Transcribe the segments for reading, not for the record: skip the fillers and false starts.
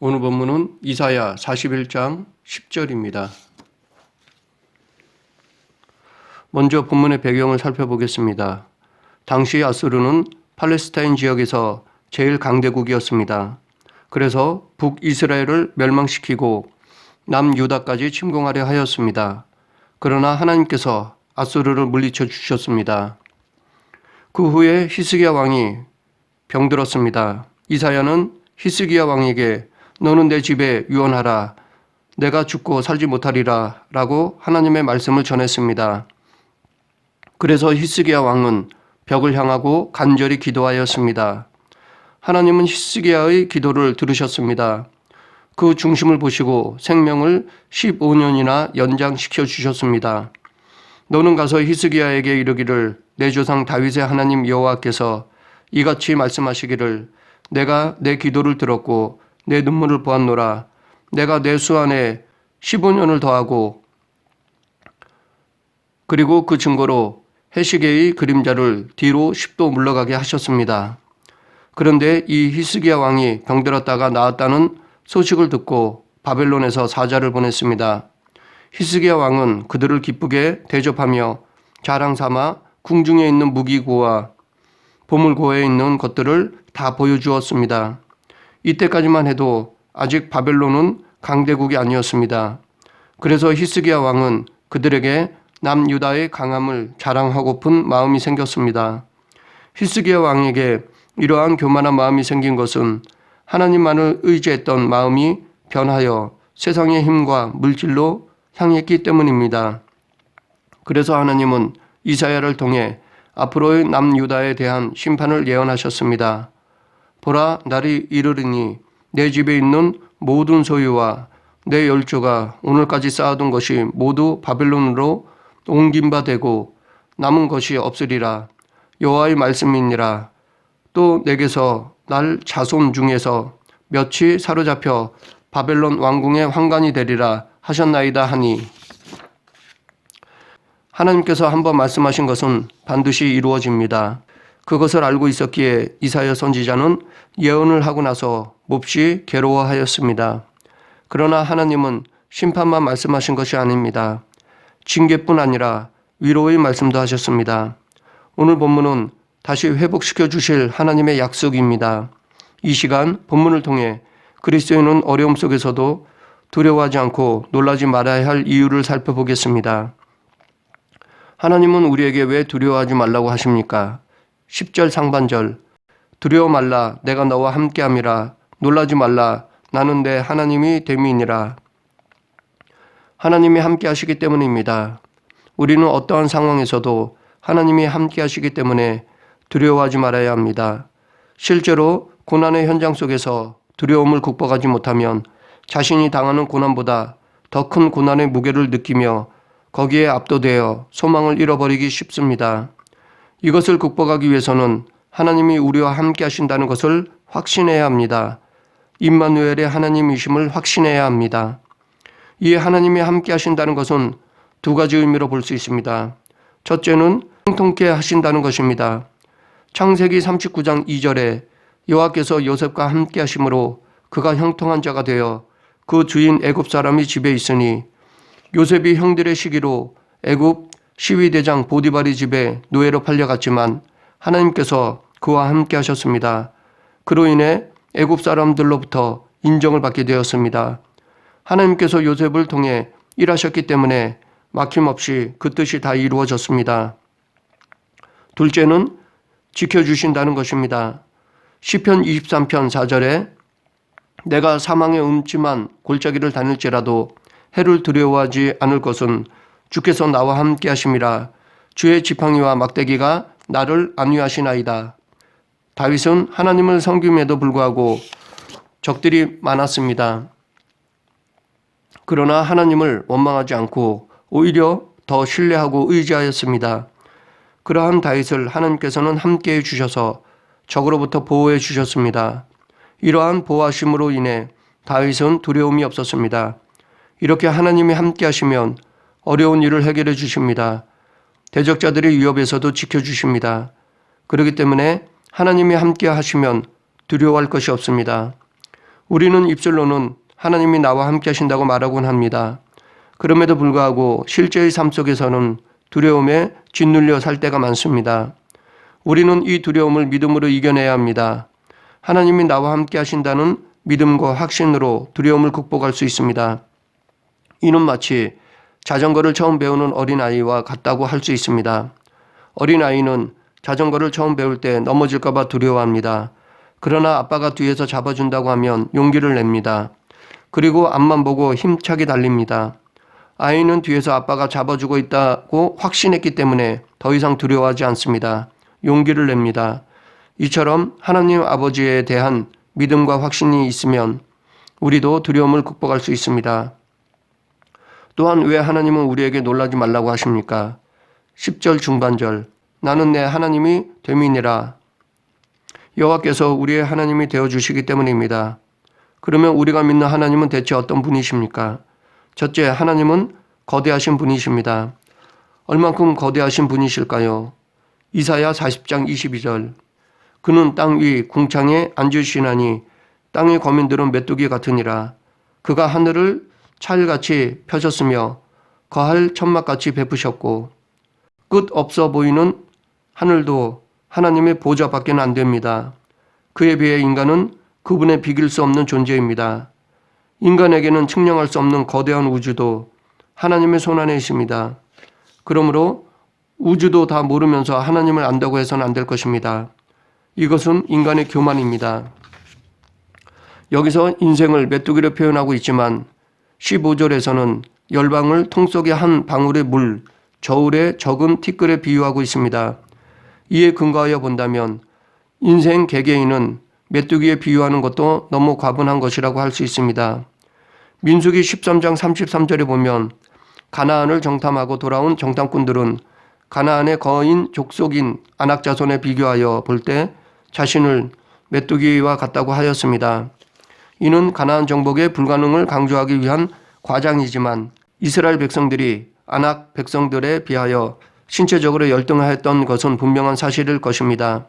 오늘 본문은 이사야 41장 10절입니다. 먼저 본문의 배경을 살펴보겠습니다. 당시 아수르는 팔레스타인 지역에서 제일 강대국이었습니다. 그래서 북이스라엘을 멸망시키고 남유다까지 침공하려 하였습니다. 그러나 하나님께서 아수르를 물리쳐 주셨습니다. 그 후에 히스기야 왕이 병들었습니다. 이사야는 히스기야 왕에게 너는 내 집에 유언하라. 내가 죽고 살지 못하리라 라고 하나님의 말씀을 전했습니다. 그래서 히스기야 왕은 벽을 향하고 간절히 기도하였습니다. 하나님은 히스기야의 기도를 들으셨습니다. 그 중심을 보시고 생명을 15년이나 연장시켜 주셨습니다. 너는 가서 히스기야에게 이르기를 내 조상 다윗의 하나님 여호와께서 이같이 말씀하시기를 내가 내 기도를 들었고 내 눈물을 보았노라. 내가 내 수 안에 15년을 더하고 그리고 그 증거로 해시계의 그림자를 뒤로 10도 물러가게 하셨습니다. 그런데 이 히스기야 왕이 병들었다가 나았다는 소식을 듣고 바벨론에서 사자를 보냈습니다. 히스기야 왕은 그들을 기쁘게 대접하며 자랑 삼아 궁중에 있는 무기고와 보물고에 있는 것들을 다 보여주었습니다. 이때까지만 해도 아직 바벨론은 강대국이 아니었습니다. 그래서 히스기야 왕은 그들에게 남유다의 강함을 자랑하고픈 마음이 생겼습니다. 히스기야 왕에게 이러한 교만한 마음이 생긴 것은 하나님만을 의지했던 마음이 변하여 세상의 힘과 물질로 향했기 때문입니다. 그래서 하나님은 이사야를 통해 앞으로의 남유다에 대한 심판을 예언하셨습니다. 보라, 날이 이르리니 내 집에 있는 모든 소유와 내 열조가 오늘까지 쌓아둔 것이 모두 바벨론으로 옮긴 바 되고 남은 것이 없으리라. 여호와의 말씀이니라. 또 내게서 날 자손 중에서 몇이 사로잡혀 바벨론 왕궁의 환관이 되리라 하셨나이다 하니 하나님께서 한번 말씀하신 것은 반드시 이루어집니다. 그것을 알고 있었기에 이사야 선지자는 예언을 하고 나서 몹시 괴로워하였습니다. 그러나 하나님은 심판만 말씀하신 것이 아닙니다. 징계뿐 아니라 위로의 말씀도 하셨습니다. 오늘 본문은 다시 회복시켜 주실 하나님의 약속입니다. 이 시간 본문을 통해 그리스도인은 어려움 속에서도 두려워하지 않고 놀라지 말아야 할 이유를 살펴보겠습니다. 하나님은 우리에게 왜 두려워하지 말라고 하십니까? 10절 상반절 두려워 말라 내가 너와 함께함이라 놀라지 말라 나는 내 하나님이 됨이니라. 하나님이 함께 하시기 때문입니다. 우리는 어떠한 상황에서도 하나님이 함께 하시기 때문에 두려워하지 말아야 합니다. 실제로 고난의 현장 속에서 두려움을 극복하지 못하면 자신이 당하는 고난보다 더 큰 고난의 무게를 느끼며 거기에 압도되어 소망을 잃어버리기 쉽습니다. 이것을 극복하기 위해서는 하나님이 우리와 함께 하신다는 것을 확신해야 합니다. 임마누엘의 하나님이심을 확신해야 합니다. 이 하나님이 함께 하신다는 것은 두 가지 의미로 볼 수 있습니다. 첫째는 형통케 하신다는 것입니다. 창세기 39장 2절에 여호와께서 요셉과 함께 하심으로 그가 형통한 자가 되어 그 주인 애굽 사람이 집에 있으니 요셉이 형들의 시기로 애굽 시위대장 보디발의 집에 노예로 팔려갔지만 하나님께서 그와 함께 하셨습니다. 그로 인해 애굽 사람들로부터 인정을 받게 되었습니다. 하나님께서 요셉을 통해 일하셨기 때문에 막힘없이 그 뜻이 다 이루어졌습니다. 둘째는 지켜주신다는 것입니다. 시편 23편 4절에 내가 사망의 음침한 골짜기를 다닐지라도 해를 두려워하지 않을 것은 주께서 나와 함께 하심이라. 주의 지팡이와 막대기가 나를 안위하시나이다. 다윗은 하나님을 섬김에도 불구하고 적들이 많았습니다. 그러나 하나님을 원망하지 않고 오히려 더 신뢰하고 의지하였습니다. 그러한 다윗을 하나님께서는 함께해 주셔서 적으로부터 보호해 주셨습니다. 이러한 보호하심으로 인해 다윗은 두려움이 없었습니다. 이렇게 하나님이 함께 하시면 어려운 일을 해결해 주십니다. 대적자들의 위협에서도 지켜주십니다. 그렇기 때문에 하나님이 함께 하시면 두려워할 것이 없습니다. 우리는 입술로는 하나님이 나와 함께 하신다고 말하곤 합니다. 그럼에도 불구하고 실제의 삶 속에서는 두려움에 짓눌려 살 때가 많습니다. 우리는 이 두려움을 믿음으로 이겨내야 합니다. 하나님이 나와 함께 하신다는 믿음과 확신으로 두려움을 극복할 수 있습니다. 이는 마치 자전거를 처음 배우는 어린아이와 같다고 할 수 있습니다. 어린아이는 자전거를 처음 배울 때 넘어질까 봐 두려워합니다. 그러나 아빠가 뒤에서 잡아준다고 하면 용기를 냅니다. 그리고 앞만 보고 힘차게 달립니다. 아이는 뒤에서 아빠가 잡아주고 있다고 확신했기 때문에 더 이상 두려워하지 않습니다. 용기를 냅니다. 이처럼 하나님 아버지에 대한 믿음과 확신이 있으면 우리도 두려움을 극복할 수 있습니다. 또한 왜 하나님은 우리에게 놀라지 말라고 하십니까? 10절 중반절 나는 내 하나님이 됨이니라. 여호와께서 우리의 하나님이 되어주시기 때문입니다. 그러면 우리가 믿는 하나님은 대체 어떤 분이십니까? 첫째, 하나님은 거대하신 분이십니다. 얼만큼 거대하신 분이실까요? 이사야 40장 22절 그는 땅 위 궁창에 앉으시나니 땅의 거민들은 메뚜기 같으니라. 그가 하늘을 찰같이 펴셨으며 거할 천막같이 베푸셨고 끝 없어 보이는 하늘도 하나님의 보좌밖에는 안 됩니다. 그에 비해 인간은 그분의 비길 수 없는 존재입니다. 인간에게는 측량할 수 없는 거대한 우주도 하나님의 손안에 있습니다. 그러므로 우주도 다 모르면서 하나님을 안다고 해서는 안 될 것입니다. 이것은 인간의 교만입니다. 여기서 인생을 메뚜기로 표현하고 있지만 15절에서는 열방을 통 속의 한 방울의 물, 저울의 적은 티끌에 비유하고 있습니다. 이에 근거하여 본다면 인생 개개인은 메뚜기에 비유하는 것도 너무 과분한 것이라고 할 수 있습니다. 민수기 13장 33절에 보면 가나안을 정탐하고 돌아온 정탐꾼들은 가나안의 거인 족속인 아낙 자손에 비교하여 볼 때 자신을 메뚜기와 같다고 하였습니다. 이는 가나안 정복의 불가능을 강조하기 위한 과장이지만 이스라엘 백성들이 아낙 백성들에 비하여 신체적으로 열등하였던 것은 분명한 사실일 것입니다.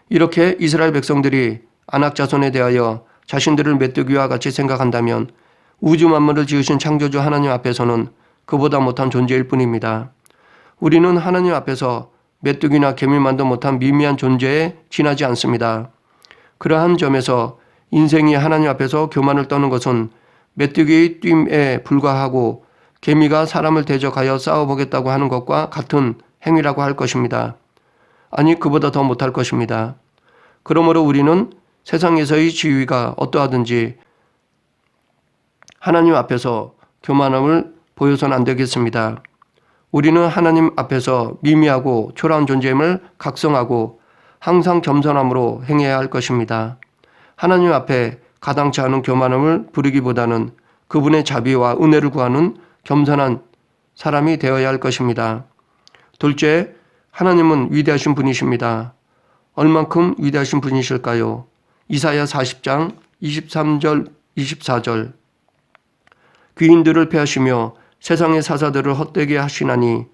이렇게 이스라엘 백성들이 아낙 자손에 대하여 자신들을 메뚜기와 같이 생각한다면 우주 만물을 지으신 창조주 하나님 앞에서는 그보다 못한 존재일 뿐입니다. 우리는 하나님 앞에서 메뚜기나 개미만도 못한 미미한 존재에 지나지 않습니다. 그러한 점에서 인생이 하나님 앞에서 교만을 떠는 것은 메뚜기의 뜀에 불과하고 개미가 사람을 대적하여 싸워보겠다고 하는 것과 같은 행위라고 할 것입니다. 아니, 그보다 더 못할 것입니다. 그러므로 우리는 세상에서의 지위가 어떠하든지 하나님 앞에서 교만함을 보여서는 안 되겠습니다. 우리는 하나님 앞에서 미미하고 초라한 존재임을 각성하고 항상 겸손함으로 행해야 할 것입니다. 하나님 앞에 가당치 않은 교만함을 부리기보다는 그분의 자비와 은혜를 구하는 겸손한 사람이 되어야 할 것입니다. 둘째, 하나님은 위대하신 분이십니다. 얼만큼 위대하신 분이실까요? 이사야 40장 23절 24절 귀인들을 패하시며 세상의 사사들을 헛되게 하시나니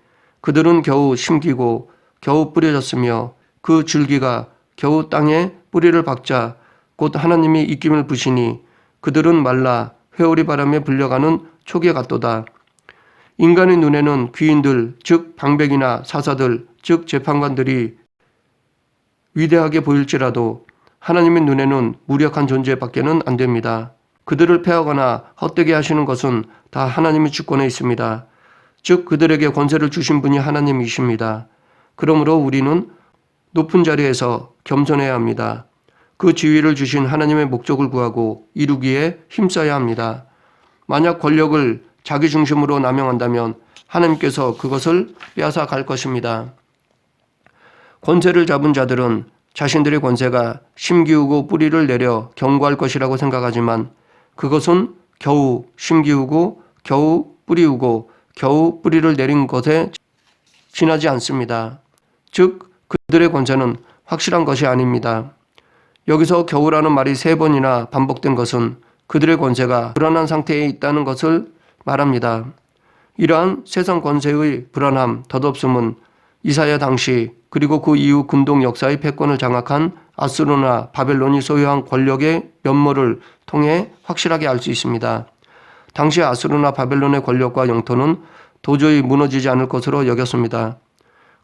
그들은 겨우 심기고 겨우 뿌려졌으며 그 줄기가 겨우 땅에 뿌리를 박자 곧 하나님이 입김을 부시니 그들은 말라 회오리 바람에 불려가는 촉에 같도다. 인간의 눈에는 귀인들 즉 방백이나 사사들 즉 재판관들이 위대하게 보일지라도 하나님의 눈에는 무력한 존재밖에는 안 됩니다. 그들을 패하거나 헛되게 하시는 것은 다 하나님의 주권에 있습니다. 즉 그들에게 권세를 주신 분이 하나님이십니다. 그러므로 우리는 높은 자리에서 겸손해야 합니다. 그 지위를 주신 하나님의 목적을 구하고 이루기에 힘써야 합니다. 만약 권력을 자기 중심으로 남용한다면 하나님께서 그것을 빼앗아 갈 것입니다. 권세를 잡은 자들은 자신들의 권세가 심기우고 뿌리를 내려 경고할 것이라고 생각하지만 그것은 겨우 심기우고 겨우 뿌리우고 겨우 뿌리를 내린 것에 지나지 않습니다. 즉 그들의 권세는 확실한 것이 아닙니다. 여기서 겨우라는 말이 3번이나 반복된 것은 그들의 권세가 불안한 상태에 있다는 것을 말합니다. 이러한 세상 권세의 불안함, 덧없음은 이사야 당시 그리고 그 이후 근동 역사의 패권을 장악한 아수르나 바벨론이 소유한 권력의 면모를 통해 확실하게 알 수 있습니다. 당시 아수르나 바벨론의 권력과 영토는 도저히 무너지지 않을 것으로 여겼습니다.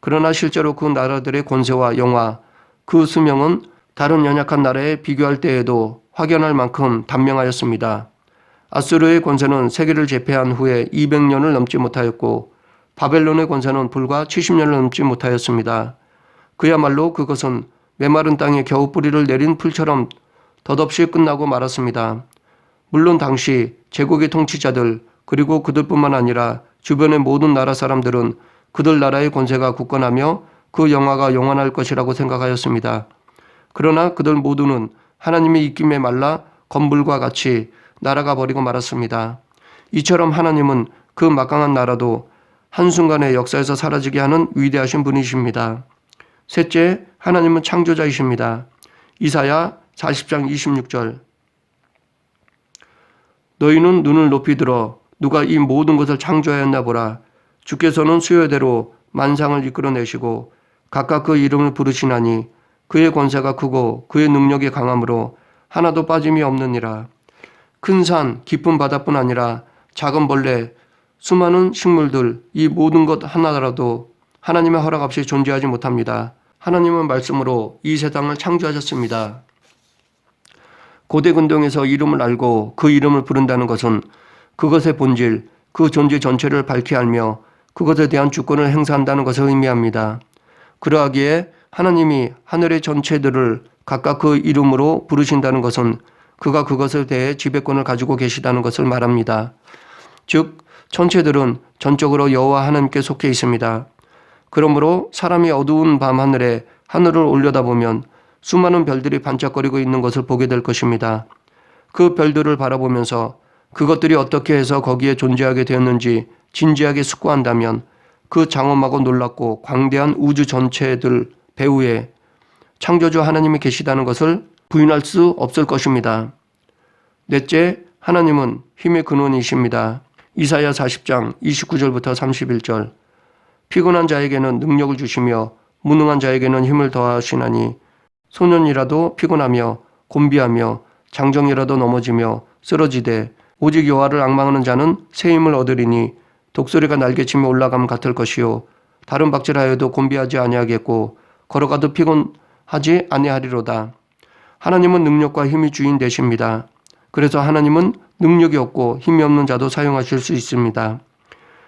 그러나 실제로 그 나라들의 권세와 영화, 그 수명은 다른 연약한 나라에 비교할 때에도 확연할 만큼 단명하였습니다. 아수르의 권세는 세계를 제패한 후에 200년을 넘지 못하였고 바벨론의 권세는 불과 70년을 넘지 못하였습니다. 그야말로 그것은 메마른 땅에 겨우 뿌리를 내린 풀처럼 덧없이 끝나고 말았습니다. 물론 당시 제국의 통치자들 그리고 그들뿐만 아니라 주변의 모든 나라 사람들은 그들 나라의 권세가 굳건하며 그 영화가 영원할 것이라고 생각하였습니다. 그러나 그들 모두는 하나님의 입김에 말라 건불과 같이 날아가 버리고 말았습니다. 이처럼 하나님은 그 막강한 나라도 한순간에 역사에서 사라지게 하는 위대하신 분이십니다. 셋째, 하나님은 창조자이십니다. 이사야 40장 26절. 너희는 눈을 높이 들어 누가 이 모든 것을 창조하였나 보라. 주께서는 수요대로 만상을 이끌어내시고 각각 그 이름을 부르시나니 그의 권세가 크고 그의 능력이 강함으로 하나도 빠짐이 없느니라. 큰 산, 깊은 바다뿐 아니라 작은 벌레, 수많은 식물들, 이 모든 것 하나라도 하나님의 허락 없이 존재하지 못합니다. 하나님은 말씀으로 이 세상을 창조하셨습니다. 고대 근동에서 이름을 알고 그 이름을 부른다는 것은 그것의 본질, 그 존재 전체를 밝히 알며 그것에 대한 주권을 행사한다는 것을 의미합니다. 그러하기에 하나님이 하늘의 전체들을 각각 그 이름으로 부르신다는 것은 그가 그것에 대해 지배권을 가지고 계시다는 것을 말합니다. 즉 전체들은 전적으로 여호와 하나님께 속해 있습니다. 그러므로 사람이 어두운 밤 하늘에 하늘을 올려다보면 수많은 별들이 반짝거리고 있는 것을 보게 될 것입니다. 그 별들을 바라보면서 그것들이 어떻게 해서 거기에 존재하게 되었는지 진지하게 숙고한다면 그 장엄하고 놀랍고 광대한 우주 전체들 배후에 창조주 하나님이 계시다는 것을 부인할 수 없을 것입니다. 넷째, 하나님은 힘의 근원이십니다. 이사야 40장 29절부터 31절. 피곤한 자에게는 능력을 주시며 무능한 자에게는 힘을 더하시나니 소년이라도 피곤하며 곤비하며 장정이라도 넘어지며 쓰러지되 오직 여호와를 앙망하는 자는 새 힘을 얻으리니 독수리가 날개치며 올라감 같을 것이요 다른 박질하여도 곤비하지 아니하겠고 걸어가도 피곤하지 아니하리로다. 하나님은 능력과 힘이 주인 되십니다. 그래서 하나님은 능력이 없고 힘이 없는 자도 사용하실 수 있습니다.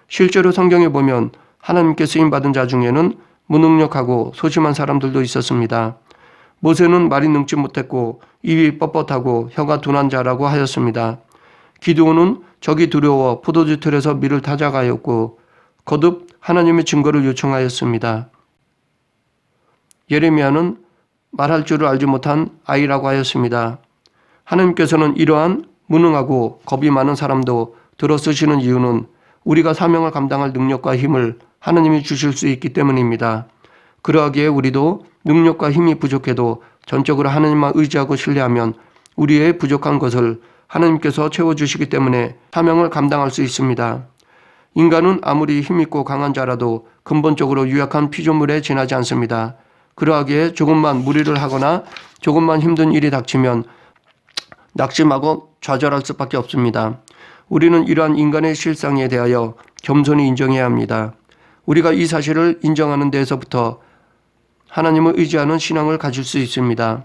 실제로 성경에 보면 하나님께 쓰임받은 자 중에는 무능력하고 소심한 사람들도 있었습니다. 모세는 말이 능지 못했고 입이 뻣뻣하고 혀가 둔한 자라고 하였습니다. 기드온은 적이 두려워 포도주 틀에서 밀을 타작하였고 거듭 하나님의 증거를 요청하였습니다. 예레미야는 말할 줄을 알지 못한 아이라고 하였습니다. 하나님께서는 이러한 무능하고 겁이 많은 사람도 들어쓰시는 이유는 우리가 사명을 감당할 능력과 힘을 하나님이 주실 수 있기 때문입니다. 그러하기에 우리도 능력과 힘이 부족해도 전적으로 하나님만 의지하고 신뢰하면 우리의 부족한 것을 하나님께서 채워주시기 때문에 사명을 감당할 수 있습니다. 인간은 아무리 힘있고 강한 자라도 근본적으로 유약한 피조물에 지나지 않습니다. 그러하기에 조금만 무리를 하거나 조금만 힘든 일이 닥치면 낙심하고 좌절할 수밖에 없습니다. 우리는 이러한 인간의 실상에 대하여 겸손히 인정해야 합니다. 우리가 이 사실을 인정하는 데에서부터 하나님을 의지하는 신앙을 가질 수 있습니다.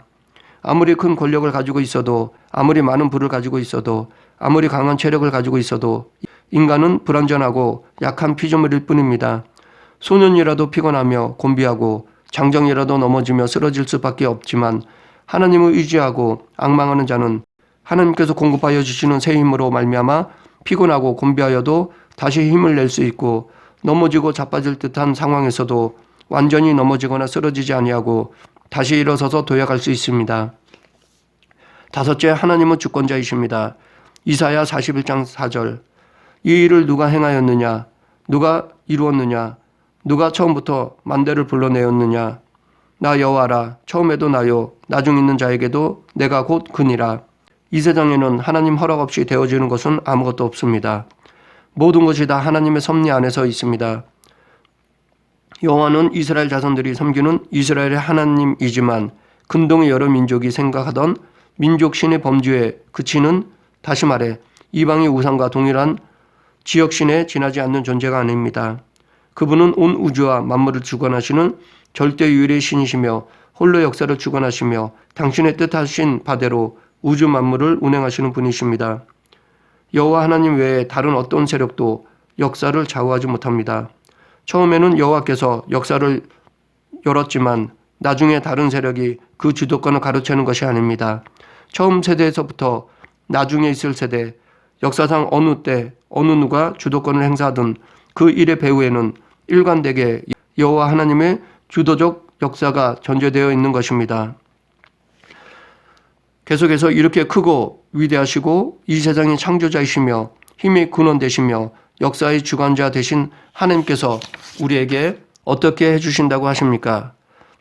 아무리 큰 권력을 가지고 있어도 아무리 많은 부를 가지고 있어도 아무리 강한 체력을 가지고 있어도 인간은 불완전하고 약한 피조물일 뿐입니다. 소년이라도 피곤하며 곤비하고 장정이라도 넘어지며 쓰러질 수밖에 없지만 하나님을 의지하고 앙망하는 자는 하나님께서 공급하여 주시는 새 힘으로 말미암아 피곤하고 곤비하여도 다시 힘을 낼 수 있고 넘어지고 자빠질 듯한 상황에서도 완전히 넘어지거나 쓰러지지 아니하고 다시 일어서서 도약할 수 있습니다. 다섯째, 하나님은 주권자이십니다. 이사야 41장 4절. 이 일을 누가 행하였느냐? 누가 이루었느냐? 누가 처음부터 만대를 불러내었느냐? 나 여호와라. 처음에도 나요. 나중 있는 자에게도 내가 곧 그니라. 이 세상에는 하나님 허락 없이 되어지는 것은 아무것도 없습니다. 모든 것이 다 하나님의 섭리 안에서 있습니다. 여호와는 이스라엘 자손들이 섬기는 이스라엘의 하나님이지만 근동의 여러 민족이 생각하던 민족신의 범주에 그치는, 다시 말해 이방의 우상과 동일한 지역신에 지나지 않는 존재가 아닙니다. 그분은 온 우주와 만물을 주관하시는 절대유일의 신이시며 홀로 역사를 주관하시며 당신의 뜻하신 바대로 우주 만물을 운행하시는 분이십니다. 여호와 하나님 외에 다른 어떤 세력도 역사를 좌우하지 못합니다. 처음에는 여호와께서 역사를 열었지만 나중에 다른 세력이 그 주도권을 가로채는 것이 아닙니다. 처음 세대에서부터 나중에 있을 세대, 역사상 어느 때 어느 누가 주도권을 행사하든 그 일의 배후에는 일관되게 여호와 하나님의 주도적 역사가 전제되어 있는 것입니다. 계속해서 이렇게 크고 위대하시고 이 세상의 창조자이시며 힘의 근원 되시며 역사의 주관자 되신 하나님께서 우리에게 어떻게 해주신다고 하십니까?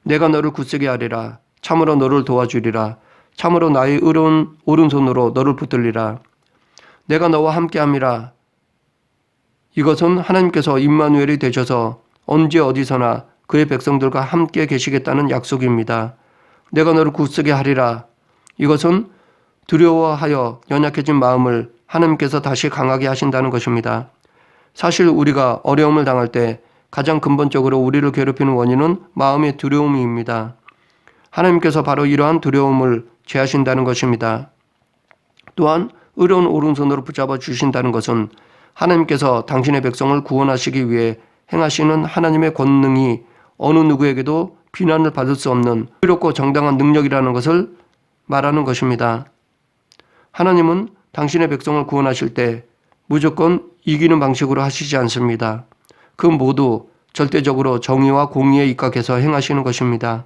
내가 너를 굳세게 하리라. 참으로 너를 도와주리라. 참으로 나의 의로운 오른손으로 너를 붙들리라. 내가 너와 함께함이라. 이것은 하나님께서 임마누엘이 되셔서 언제 어디서나 그의 백성들과 함께 계시겠다는 약속입니다. 내가 너를 굳세게 하리라. 이것은 두려워하여 연약해진 마음을 하나님께서 다시 강하게 하신다는 것입니다. 사실 우리가 어려움을 당할 때 가장 근본적으로 우리를 괴롭히는 원인은 마음의 두려움입니다. 하나님께서 바로 이러한 두려움을 제하신다는 것입니다. 또한 의로운 오른손으로 붙잡아 주신다는 것은 하나님께서 당신의 백성을 구원하시기 위해 행하시는 하나님의 권능이 어느 누구에게도 비난을 받을 수 없는 의롭고 정당한 능력이라는 것을 말하는 것입니다. 하나님은 당신의 백성을 구원하실 때 무조건 이기는 방식으로 하시지 않습니다. 그 모두 절대적으로 정의와 공의에 입각해서 행하시는 것입니다.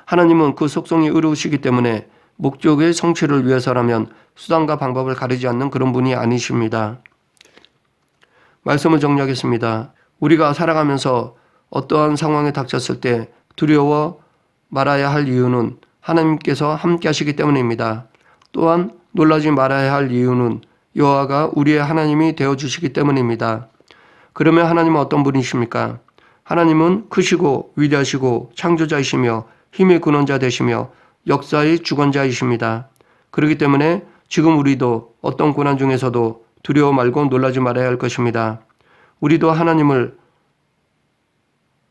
하나님은 그 속성이 의로우시기 때문에 목적의 성취를 위해서라면 수단과 방법을 가리지 않는 그런 분이 아니십니다. 말씀을 정리하겠습니다. 우리가 살아가면서 어떠한 상황에 닥쳤을 때 두려워 말아야 할 이유는 하나님께서 함께 하시기 때문입니다. 또한 놀라지 말아야 할 이유는 여호와가 우리의 하나님이 되어주시기 때문입니다. 그러면 하나님은 어떤 분이십니까? 하나님은 크시고 위대하시고 창조자이시며 힘의 근원자 되시며 역사의 주관자이십니다. 그렇기 때문에 지금 우리도 어떤 고난 중에서도 두려워 말고 놀라지 말아야 할 것입니다. 우리도 하나님을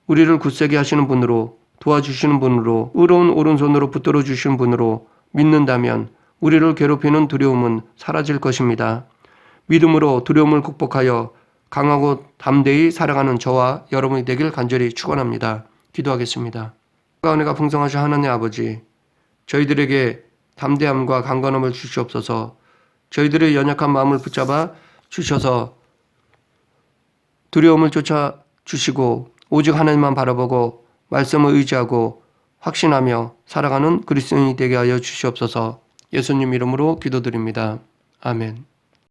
우리를 굳세게 하시는 분으로, 도와주시는 분으로, 의로운 오른손으로 붙들어 주시는 분으로 믿는다면 우리를 괴롭히는 두려움은 사라질 것입니다. 믿음으로 두려움을 극복하여 강하고 담대히 살아가는 저와 여러분이 되길 간절히 축원합니다. 기도하겠습니다. 은혜가 풍성하신 하나님 아버지, 저희들에게 담대함과 강건함을 주시옵소서. 저희들의 연약한 마음을 붙잡아 주셔서 두려움을 쫓아 주시고 오직 하나님만 바라보고 말씀을 의지하고 확신하며 살아가는 그리스도인이 되게 하여 주시옵소서. 예수님 이름으로 기도드립니다. 아멘.